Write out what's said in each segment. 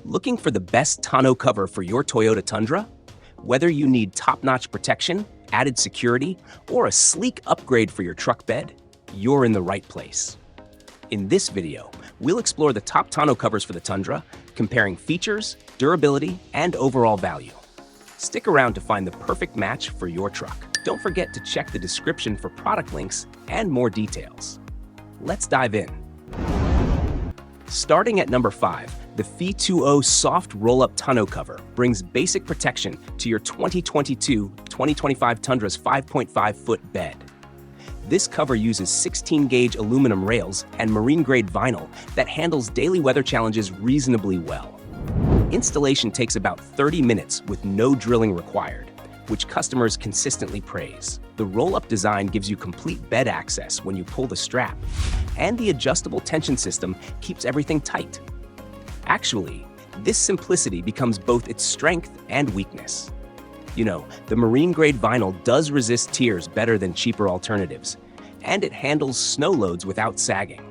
Looking for the best tonneau cover for your Toyota Tundra? Whether you need top-notch protection, added security, or a sleek upgrade for your truck bed, you're in the right place. In this video, we'll explore the top tonneau covers for the Tundra, comparing features, durability, and overall value. Stick around to find the perfect match for your truck. Don't forget to check the description for product links and more details. Let's dive in. Starting at number 5, the FeeTUO soft roll-up tonneau cover brings basic protection to your 2022-2025 Tundra's 5.5-foot bed. This cover uses 16-gauge aluminum rails and marine-grade vinyl that handles daily weather challenges reasonably well. Installation takes about 30 minutes with no drilling required, which customers consistently praise. The roll-up design gives you complete bed access when you pull the strap, and the adjustable tension system keeps everything tight. Actually, this simplicity becomes both its strength and weakness. You know, the marine-grade vinyl does resist tears better than cheaper alternatives, and it handles snow loads without sagging.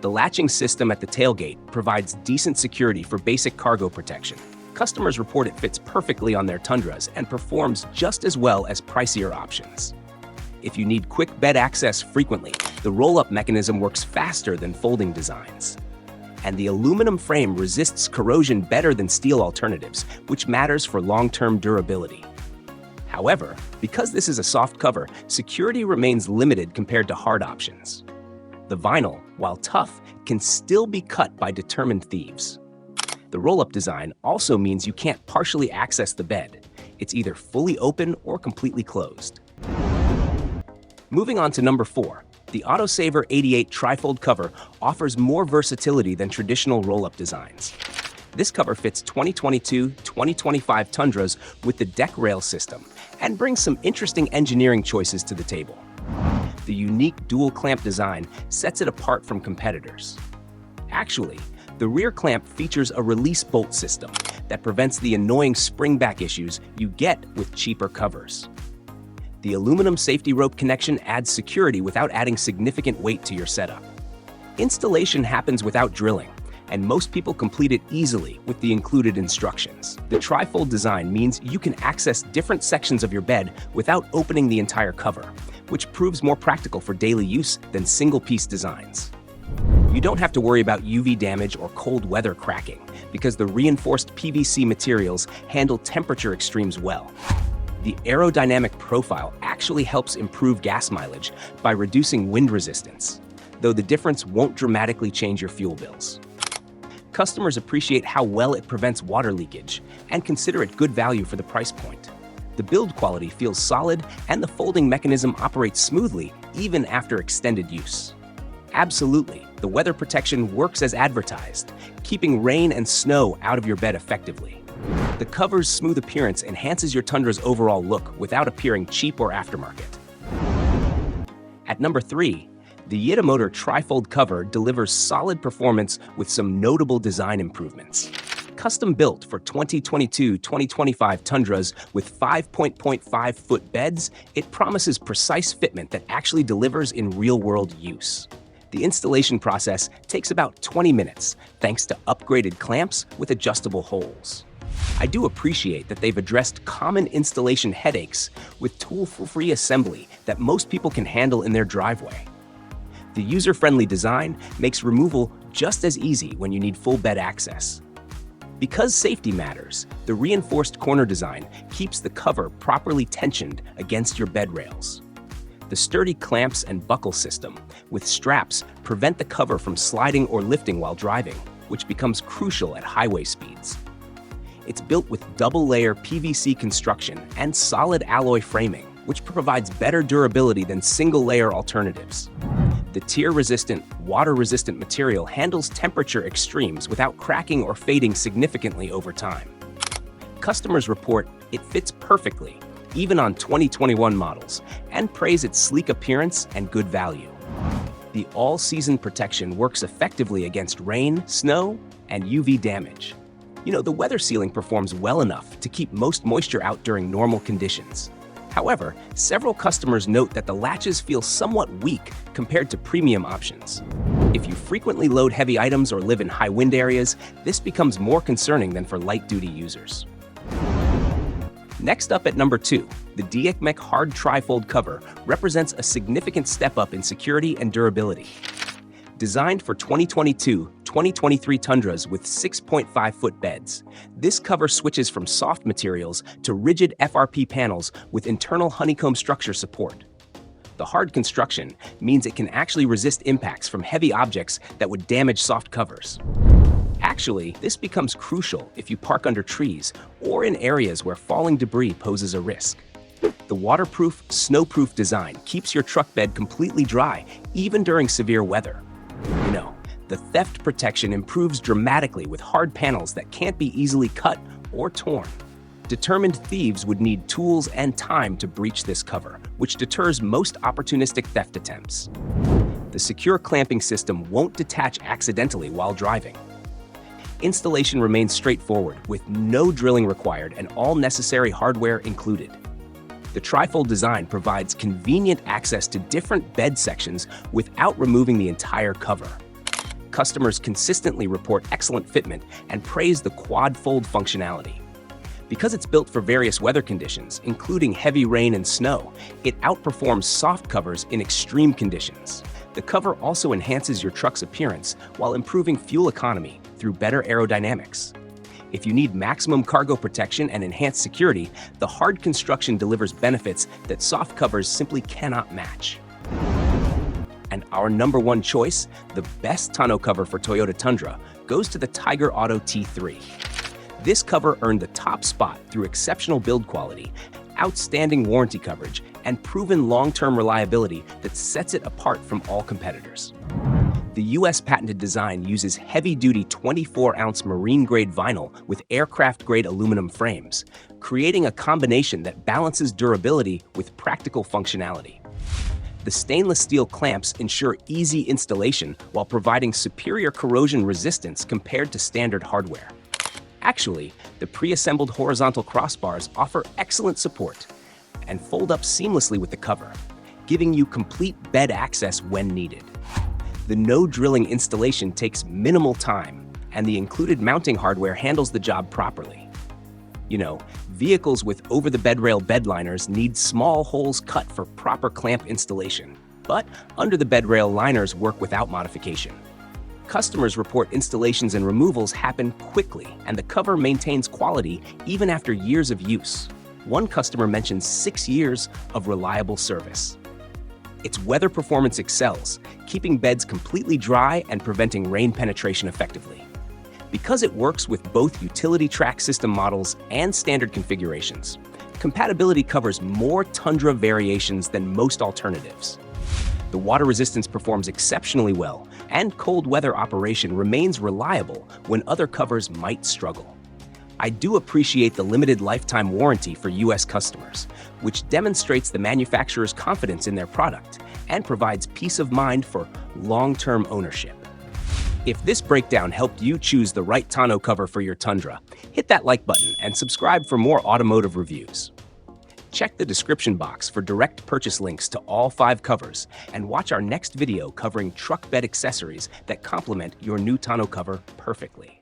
The latching system at the tailgate provides decent security for basic cargo protection. Customers report it fits perfectly on their Tundras and performs just as well as pricier options. If you need quick bed access frequently, the roll-up mechanism works faster than folding designs. And the aluminum frame resists corrosion better than steel alternatives, which matters for long-term durability. However, because this is a soft cover, security remains limited compared to hard options. The vinyl, while tough, can still be cut by determined thieves. The roll-up design also means you can't partially access the bed. It's either fully open or completely closed. Moving on to number 4, the AutoSaver 88 trifold cover offers more versatility than traditional roll-up designs. This cover fits 2022-2025 Tundras with the deck rail system and brings some interesting engineering choices to the table. The unique dual clamp design sets it apart from competitors. Actually, the rear clamp features a release bolt system that prevents the annoying spring-back issues you get with cheaper covers. The aluminum safety rope connection adds security without adding significant weight to your setup. Installation happens without drilling, and most people complete it easily with the included instructions. The trifold design means you can access different sections of your bed without opening the entire cover, which proves more practical for daily use than single-piece designs. You don't have to worry about UV damage or cold weather cracking, because the reinforced PVC materials handle temperature extremes well. The aerodynamic profile actually helps improve gas mileage by reducing wind resistance, though the difference won't dramatically change your fuel bills. Customers appreciate how well it prevents water leakage and consider it good value for the price point. The build quality feels solid, and the folding mechanism operates smoothly even after extended use. Absolutely, the weather protection works as advertised, keeping rain and snow out of your bed effectively. The cover's smooth appearance enhances your Tundra's overall look without appearing cheap or aftermarket. At number 3, the YITAMOTOR trifold cover delivers solid performance with some notable design improvements. Custom built for 2022-2025 Tundras with 5.5-foot beds, it promises precise fitment that actually delivers in real-world use. The installation process takes about 20 minutes, thanks to upgraded clamps with adjustable holes. I do appreciate that they've addressed common installation headaches with tool-free assembly that most people can handle in their driveway. The user-friendly design makes removal just as easy when you need full bed access. Because safety matters, the reinforced corner design keeps the cover properly tensioned against your bed rails. The sturdy clamps and buckle system with straps prevent the cover from sliding or lifting while driving, which becomes crucial at highway speeds. It's built with double-layer PVC construction and solid alloy framing, which provides better durability than single-layer alternatives. The tear-resistant, water-resistant material handles temperature extremes without cracking or fading significantly over time. Customers report it fits perfectly, even on 2021 models, and praise its sleek appearance and good value. The all-season protection works effectively against rain, snow, and UV damage. You know, the weather sealing performs well enough to keep most moisture out during normal conditions. However, several customers note that the latches feel somewhat weak compared to premium options. If you frequently load heavy items or live in high wind areas, this becomes more concerning than for light-duty users. Next up at number 2, the DICMIC hard trifold cover represents a significant step up in security and durability. Designed for 2022-2023 Tundras with 6.5-foot beds, this cover switches from soft materials to rigid FRP panels with internal honeycomb structure support. The hard construction means it can actually resist impacts from heavy objects that would damage soft covers. Actually, this becomes crucial if you park under trees or in areas where falling debris poses a risk. The waterproof, snowproof design keeps your truck bed completely dry, even during severe weather. You know, the theft protection improves dramatically with hard panels that can't be easily cut or torn. Determined thieves would need tools and time to breach this cover, which deters most opportunistic theft attempts. The secure clamping system won't detach accidentally while driving. Installation remains straightforward, with no drilling required and all necessary hardware included. The trifold design provides convenient access to different bed sections without removing the entire cover. Customers consistently report excellent fitment and praise the quad fold functionality. Because it's built for various weather conditions, including heavy rain and snow, it outperforms soft covers in extreme conditions. The cover also enhances your truck's appearance while improving fuel economy through better aerodynamics. If you need maximum cargo protection and enhanced security, the hard construction delivers benefits that soft covers simply cannot match. And our number 1 choice, the best tonneau cover for Toyota Tundra, goes to the Tyger Auto T3. This cover earned the top spot through exceptional build quality, outstanding warranty coverage, and proven long-term reliability that sets it apart from all competitors. The US patented design uses heavy-duty 24-ounce marine-grade vinyl with aircraft-grade aluminum frames, creating a combination that balances durability with practical functionality. The stainless steel clamps ensure easy installation while providing superior corrosion resistance compared to standard hardware. Actually, the pre-assembled horizontal crossbars offer excellent support and fold up seamlessly with the cover, giving you complete bed access when needed. The no-drilling installation takes minimal time, and the included mounting hardware handles the job properly. You know, vehicles with over-the-bed-rail bed liners need small holes cut for proper clamp installation, but under-the-bed rail liners work without modification. Customers report installations and removals happen quickly, and the cover maintains quality even after years of use. One customer mentions 6 years of reliable service. Its weather performance excels, keeping beds completely dry and preventing rain penetration effectively. Because it works with both utility track system models and standard configurations, compatibility covers more Tundra variations than most alternatives. The water resistance performs exceptionally well, and cold weather operation remains reliable when other covers might struggle. I do appreciate the limited lifetime warranty for US customers, which demonstrates the manufacturer's confidence in their product and provides peace of mind for long-term ownership. If this breakdown helped you choose the right tonneau cover for your Tundra, hit that like button and subscribe for more automotive reviews. Check the description box for direct purchase links to all 5 covers, and watch our next video covering truck bed accessories that complement your new tonneau cover perfectly.